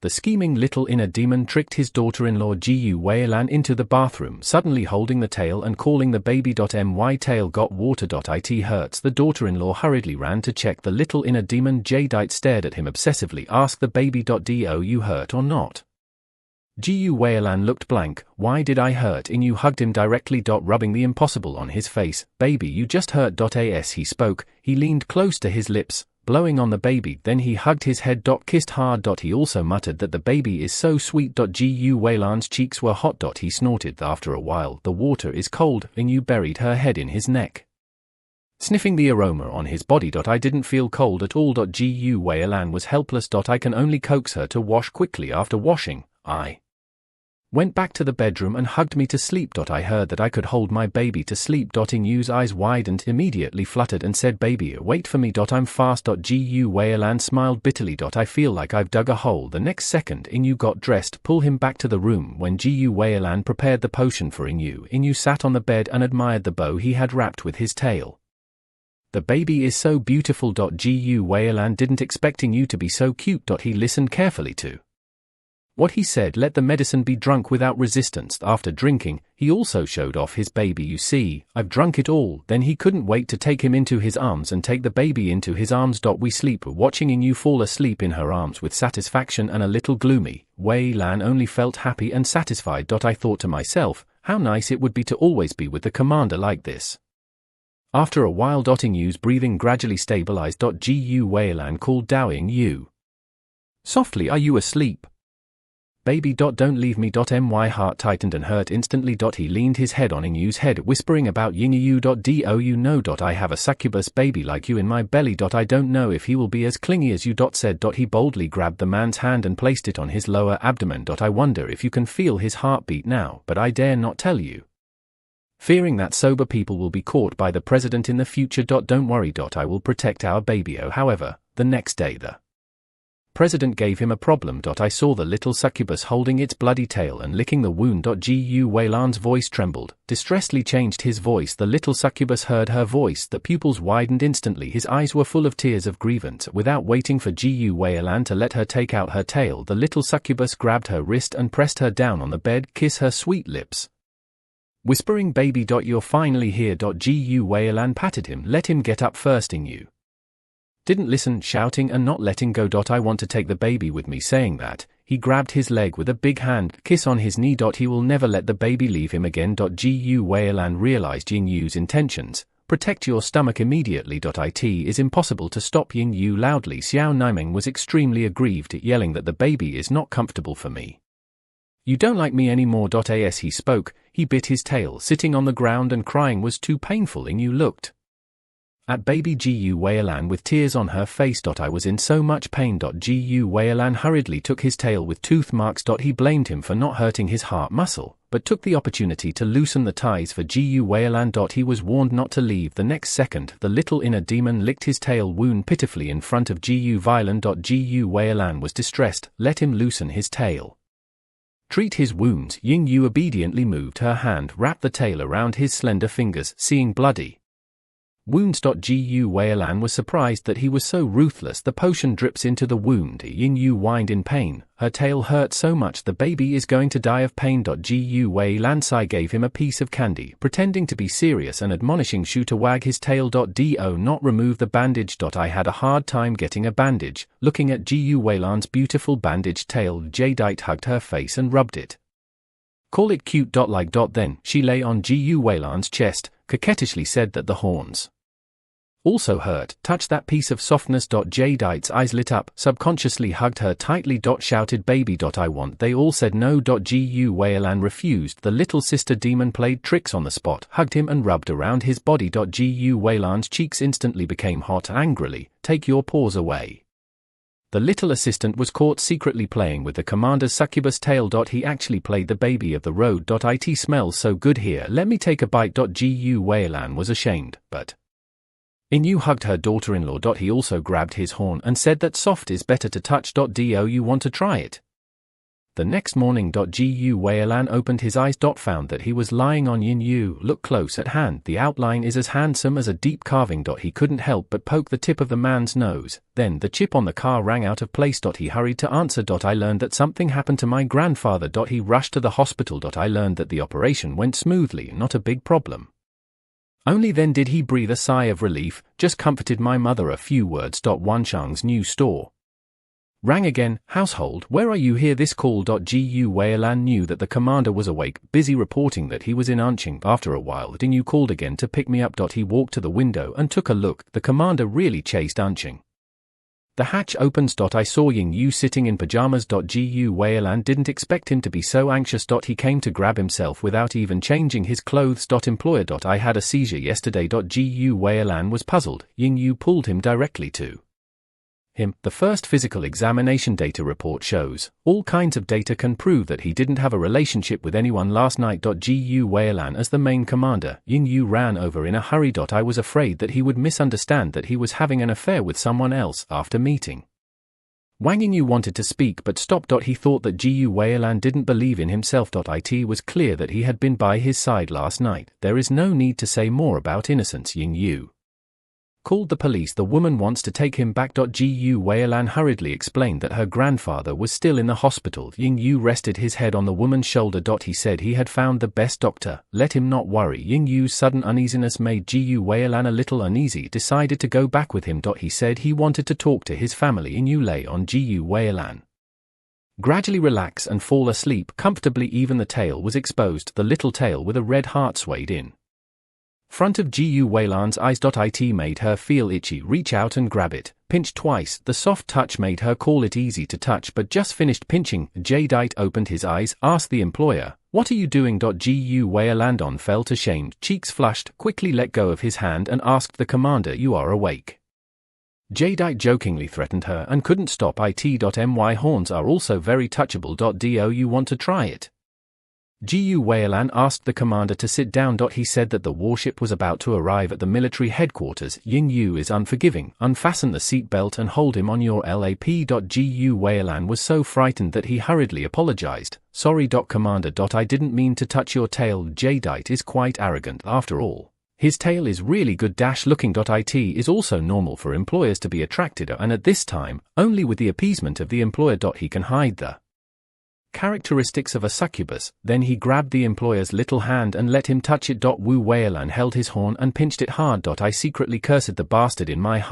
The scheming little inner demon tricked his daughter-in-law Gu Weilan into the bathroom, suddenly holding the tail and calling the baby. My tail got water. It hurts. The daughter-in-law hurriedly ran to check. The little inner demon jadeite stared at him obsessively, asked the baby. Do you hurt or not? Gu Weilan looked blank. Why did I hurt? You hugged him directly. Rubbing the impossible on his face. Baby, you just hurt. As he spoke, he leaned close to his lips, blowing on the baby, then he hugged his head. Kissed hard. He also muttered that the baby is so sweet. Gu Weilan's cheeks were hot. He snorted. After a while, the water is cold, and you buried her head in his neck. Sniffing the aroma on his body. I didn't feel cold at all. Gu Weilan was helpless. I can only coax her to wash quickly. After washing, I went back to the bedroom and hugged me to sleep. I heard that I could hold my baby to sleep. Inyu's eyes widened, immediately fluttered and said, baby, wait for me. I'm fast. Gu Weilan smiled bitterly. I feel like I've dug a hole. The next second, Inyu got dressed. Pull him back to the room. When Gu Weilan prepared the potion for Inyu sat on the bed and admired the bow he had wrapped with his tail. The baby is so beautiful. Gu Weilan didn't expect Inyu to be so cute. He listened carefully to what he said. Let the medicine be drunk without resistance. After drinking, he also showed off his baby. You see, I've drunk it all. Then he couldn't wait to take him into his arms and take the baby into his arms. We sleep, watching Inyu fall asleep in her arms with satisfaction and a little gloomy. Weilan only felt happy and satisfied. I thought to myself, how nice it would be to always be with the commander like this. After a while, Inyu's breathing gradually stabilized. Gu Weilan called Dao Yu. Softly, are you asleep? Baby. Don't leave me. My heart tightened and hurt instantly. He leaned his head on Inyu's head, whispering about Yingyu. Do you know, I have a succubus baby like you in my belly. I don't know if he will be as clingy as you. Said. He boldly grabbed the man's hand and placed it on his lower abdomen. I wonder if you can feel his heartbeat now, but I dare not tell you, fearing that sober people will be caught by the president in the future. Don't worry. I will protect our baby. However, the next day the president gave him a problem. I saw the little succubus holding its bloody tail and licking the wound. Gu Weilan's voice trembled, distressedly changed his voice. The little succubus heard her voice. The pupils widened instantly. His eyes were full of tears of grievance. Without waiting for Gu Weilan to let her take out her tail, the little succubus grabbed her wrist and pressed her down on the bed, kiss her sweet lips, whispering, baby. You're finally here. Gu Weilan patted him. Let him get up first. Inyu didn't listen, shouting and not letting go. I want to take the baby with me. Saying that, he grabbed his leg with a big hand, kiss on his knee. He will never let the baby leave him again. Gu Weilan realized Yinyu's intentions. Protect your stomach immediately. It is impossible to stop. Yinyu loudly. Xiao Naimeng was extremely aggrieved, yelling that the baby is not comfortable for me. You don't like me anymore. As he spoke, he bit his tail. Sitting on the ground and crying was too painful. Inyu looked at baby Gu Weilan with tears on her face. I was in so much pain. Gu Weilan hurriedly took his tail with tooth marks. He blamed him for not hurting his heart muscle, but took the opportunity to loosen the ties for Gu Weilan. He was warned not to leave. The next second, the little inner demon licked his tail wound pitifully in front of Gu Weilan. Gu Weilan was distressed. Let him loosen his tail, treat his wounds. Yingyu obediently moved her hand, wrapped the tail around his slender fingers. Seeing bloody wounds. Gu Weilan was surprised that he was so ruthless. The potion drips into the wound. Yingyu whined in pain. Her tail hurt so much the baby is going to die of pain. Gu Weilan Sai gave him a piece of candy, pretending to be serious and admonishing Shu to wag his tail. Do not remove the bandage. I had a hard time getting a bandage. Looking at Gu Weilan's beautiful bandaged tail, Jadeite hugged her face and rubbed it. Call it cute. Then she lay on Gu Weilan's chest, coquettishly said that the horns also hurt. Touch that piece of softness. Jadeite's eyes lit up, subconsciously hugged her tightly. Shouted, baby. I want. They all said no. Gu Weilan refused. The little sister demon played tricks on the spot, hugged him and rubbed around his body. Gu Weilan's cheeks instantly became hot. Angrily, take your paws away. The little assistant was caught secretly playing with the commander's succubus tail. He actually played the baby of the road. It smells so good here. Let me take a bite. Gu Weilan was ashamed, but Inyu hugged her daughter-in-law. He also grabbed his horn and said that soft is better to touch. Do you want to try it? The next morning. Gu Weilan opened his eyes. Found that he was lying on Yin Yu. Look close at hand. The outline is as handsome as a deep carving. He couldn't help but poke the tip of the man's nose. Then the chip on the car rang out of place. He hurried to answer. I learned that something happened to my grandfather. He rushed to the hospital. I learned that the operation went smoothly, not a big problem. Only then did he breathe a sigh of relief. Just comforted my mother. A few words. Wanshang's new store rang again. Household, where are you here? This call. Gu Weilan knew that the commander was awake, busy reporting that he was in Anqing. After a while, Ding Yu called again to pick me up. He walked to the window and took a look. The commander really chased Anqing. The hatch opens. I saw Ying Yu sitting in pajamas. Gu Weilan didn't expect him to be so anxious. He came to grab himself without even changing his clothes. Employer. I had a seizure yesterday. Gu Weilan was puzzled. Ying Yu pulled him directly to him. The first physical examination data report shows all kinds of data can prove that he didn't have a relationship with anyone last night. Gu Weilan, as the main commander, Ying Yu ran over in a hurry. I was afraid that he would misunderstand that he was having an affair with someone else. After meeting Wang Yingyu wanted to speak but stopped. He thought that Gu Weilan didn't believe in himself. It was clear that he had been by his side last night. There is no need to say more about innocence. Yingyu called the police. The woman wants to take him back. Gu Weilan hurriedly explained that her grandfather was still in the hospital. Yingyu rested his head on the woman's shoulder. He said he had found the best doctor. Let him not worry. Yingyu's sudden uneasiness made Gu Weilan a little uneasy. Decided to go back with him. He said he wanted to talk to his family. Yingyu lay on Gu Weilan, gradually relax and fall asleep comfortably. Even the tail was exposed. The little tail with a red heart swayed in front of Gu Weilan's eyes. It made her feel itchy. Reach out and grab it. Pinch twice. The soft touch made her call it easy to touch, but just finished pinching. Jadeite opened his eyes, asked the employer, "What are you doing?" Gu Weilan felt ashamed, cheeks flushed, quickly let go of his hand and asked the commander, "You are awake?" Jadeite jokingly threatened her and couldn't stop. My horns are also very touchable. Do you want to try it? Gu Weilan asked the commander to sit down. He said that the warship was about to arrive at the military headquarters. Ying Yu is unforgiving. Unfasten the seat belt and hold him on your lap. Gu Weilan was so frightened that he hurriedly apologized. Sorry, Commander. I didn't mean to touch your tail. Jadeite is quite arrogant after all. His tail is really good. Looking. It is also normal for employers to be attracted, and at this time, only with the appeasement of the employer. He can hide the characteristics of a succubus. Then he grabbed the employer's little hand and let him touch it. Wu Weilan held his horn and pinched it hard. I secretly cursed the bastard in my heart.